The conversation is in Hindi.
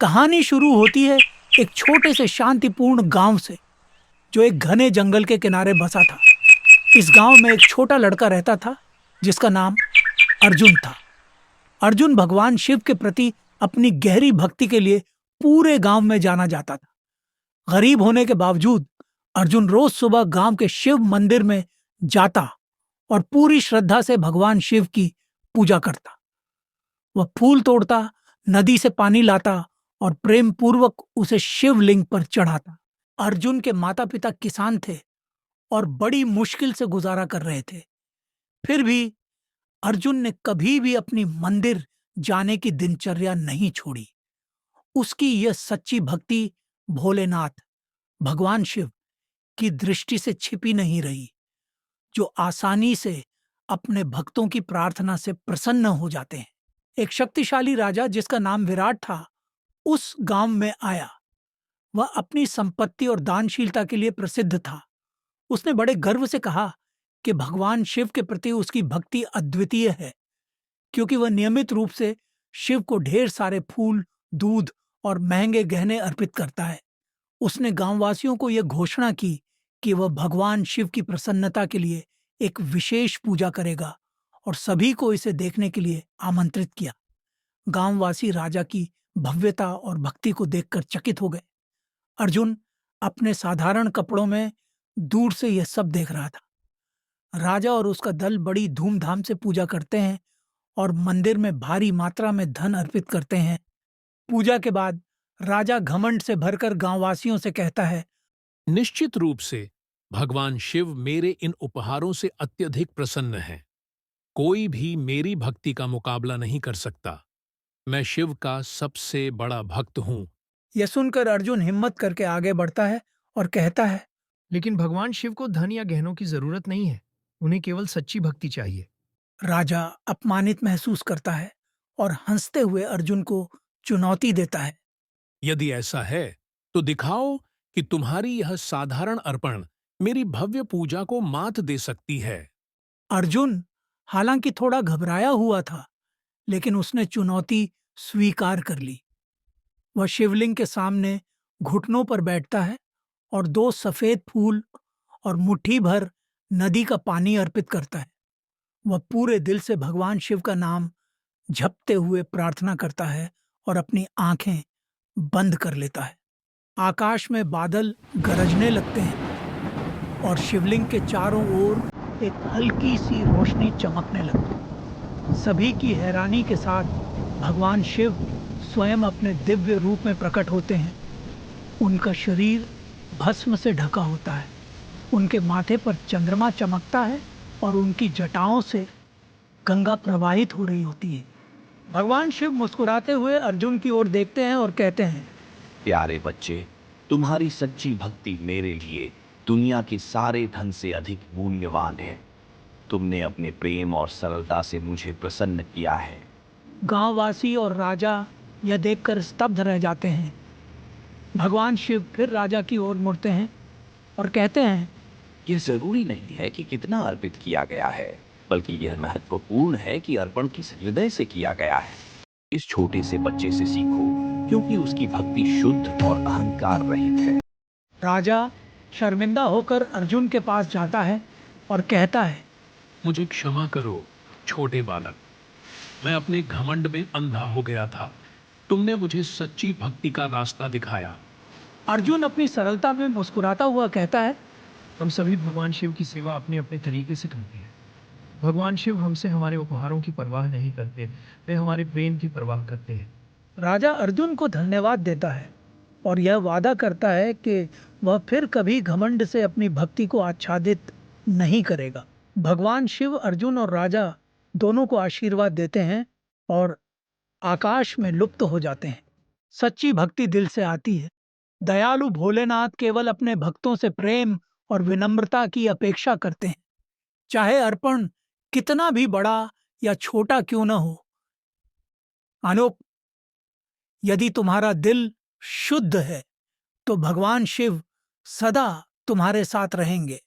कहानी शुरू होती है एक छोटे से शांतिपूर्ण गांव से, जो एक घने जंगल के किनारे बसा था। इस गांव में एक छोटा लड़का रहता था जिसका नाम अर्जुन था। अर्जुन भगवान शिव के प्रति अपनी गहरी भक्ति के लिए पूरे गांव में जाना जाता था। गरीब होने के बावजूद अर्जुन रोज सुबह गांव के शिव मंदिर में जाता और पूरी श्रद्धा से भगवान शिव की पूजा करता। वह फूल तोड़ता, नदी से पानी लाता और प्रेम पूर्वक उसे शिवलिंग पर चढ़ाता। अर्जुन के माता पिता किसान थे और बड़ी मुश्किल से गुजारा कर रहे थे। फिर भी अर्जुन ने कभी भी अपनी मंदिर जाने की दिनचर्या नहीं छोड़ी। उसकी यह सच्ची भक्ति भोलेनाथ, भगवान शिव की दृष्टि से छिपी नहीं रही, जो आसानी से अपने भक्तों की प्रार्थना से प्रसन्न हो जाते हैं। एक शक्तिशाली राजा जिसका नाम विराट था, उस गांव में आया। वह अपनी संपत्ति और दानशीलता के लिए प्रसिद्ध था। उसने बड़े गर्व से कहा कि भगवान शिव के प्रति उसकी भक्ति अद्वितीय है, क्योंकि वह नियमित रूप से शिव को ढेर सारे फूल, दूध और महंगे गहने अर्पित करता है। उसने गांववासियों को यह घोषणा की कि वह भगवान शिव की प्रसन्नता के लिए एक विशेष पूजा करेगा और सभी को इसे देखने के लिए आमंत्रित किया। गांववासी राजा की भव्यता और भक्ति को देखकर चकित हो गए। अर्जुन अपने साधारण कपड़ों में दूर से यह सब देख रहा था। राजा और उसका दल बड़ी धूमधाम से पूजा करते हैं और मंदिर में भारी मात्रा में धन अर्पित करते हैं। पूजा के बाद राजा घमंड से भरकर गांववासियों से कहता है, निश्चित रूप से भगवान शिव मेरे इन उपहारों से अत्यधिक प्रसन्न हैं। कोई भी मेरी भक्ति का मुकाबला नहीं कर सकता। मैं शिव का सबसे बड़ा भक्त हूं। यह सुनकर अर्जुन हिम्मत करके आगे बढ़ता है और कहता है, लेकिन भगवान शिव को धन या गहनों की जरूरत नहीं है। उन्हें केवल सच्ची भक्ति चाहिए। राजा अपमानित महसूस करता है और हंसते हुए अर्जुन को चुनौती देता है। यदि ऐसा है तो दिखाओ कि तुम्हारी यह साधारण अर्पण मेरी भव्य पूजा को मात दे सकती है। अर्जुन हालांकि थोड़ा घबराया हुआ था, लेकिन उसने चुनौती स्वीकार कर ली। वह शिवलिंग के सामने घुटनों पर बैठता है और 2 सफेद फूल और मुट्ठी भर नदी का पानी अर्पित करता है। वह पूरे दिल से भगवान शिव का नाम जपते हुए प्रार्थना करता है और अपनी आंखें बंद कर लेता है। आकाश में बादल गरजने लगते हैं और शिवलिंग के चारों ओर एक हल्की सी रोशनी चमकने लगती है। सभी की हैरानी के साथ भगवान शिव स्वयं अपने दिव्य रूप में प्रकट होते हैं। उनका शरीर भस्म से ढका होता है, उनके माथे पर चंद्रमा चमकता है और उनकी जटाओं से गंगा प्रवाहित हो रही होती है। भगवान शिव मुस्कुराते हुए अर्जुन की ओर देखते हैं और कहते हैं, प्यारे बच्चे, तुम्हारी सच्ची भक्ति मेरे लिए दुनिया के सारे धन से अधिक मूल्यवान है। तुमने अपने प्रेम और सरलता से मुझे प्रसन्न किया है। गांववासी और राजा यह देखकर स्तब्ध रह जाते हैं। भगवान शिव फिर राजा की ओर मुड़ते हैं और कहते हैं, यह जरूरी नहीं है कि कितना अर्पित किया गया है, बल्कि यह महत्वपूर्ण है कि अर्पण किस हृदय से किया गया है। इस छोटे से बच्चे से सीखो, क्योंकि उसकी भक्ति शुद्ध और अहंकार रहित है। राजा शर्मिंदा होकर अर्जुन के पास जाता है और कहता है, मुझे क्षमा करो छोटे बालक, मैं अपने घमंड में अंधा हो गया था। तुमने मुझे सच्ची भक्ति का रास्ता दिखाया। अर्जुन अपनी सरलता में मुस्कुराता हुआ कहता है, हम सभी भगवान शिव की सेवा अपने अपने तरीके से करते हैं। भगवान शिव हमसे हमारे उपहारों की परवाह नहीं करते, वे हमारे प्रेम की परवाह करते हैं। राजा अर्जुन को धन्यवाद देता है और यह वादा करता है कि वह फिर कभी घमंड से अपनी भक्ति को आच्छादित नहीं करेगा। भगवान शिव अर्जुन और राजा दोनों को आशीर्वाद देते हैं और आकाश में लुप्त हो जाते हैं। सच्ची भक्ति दिल से आती है। दयालु भोलेनाथ केवल अपने भक्तों से प्रेम और विनम्रता की अपेक्षा करते हैं, चाहे अर्पण कितना भी बड़ा या छोटा क्यों न हो। अनूप, यदि तुम्हारा दिल शुद्ध है तो भगवान शिव सदा तुम्हारे साथ रहेंगे।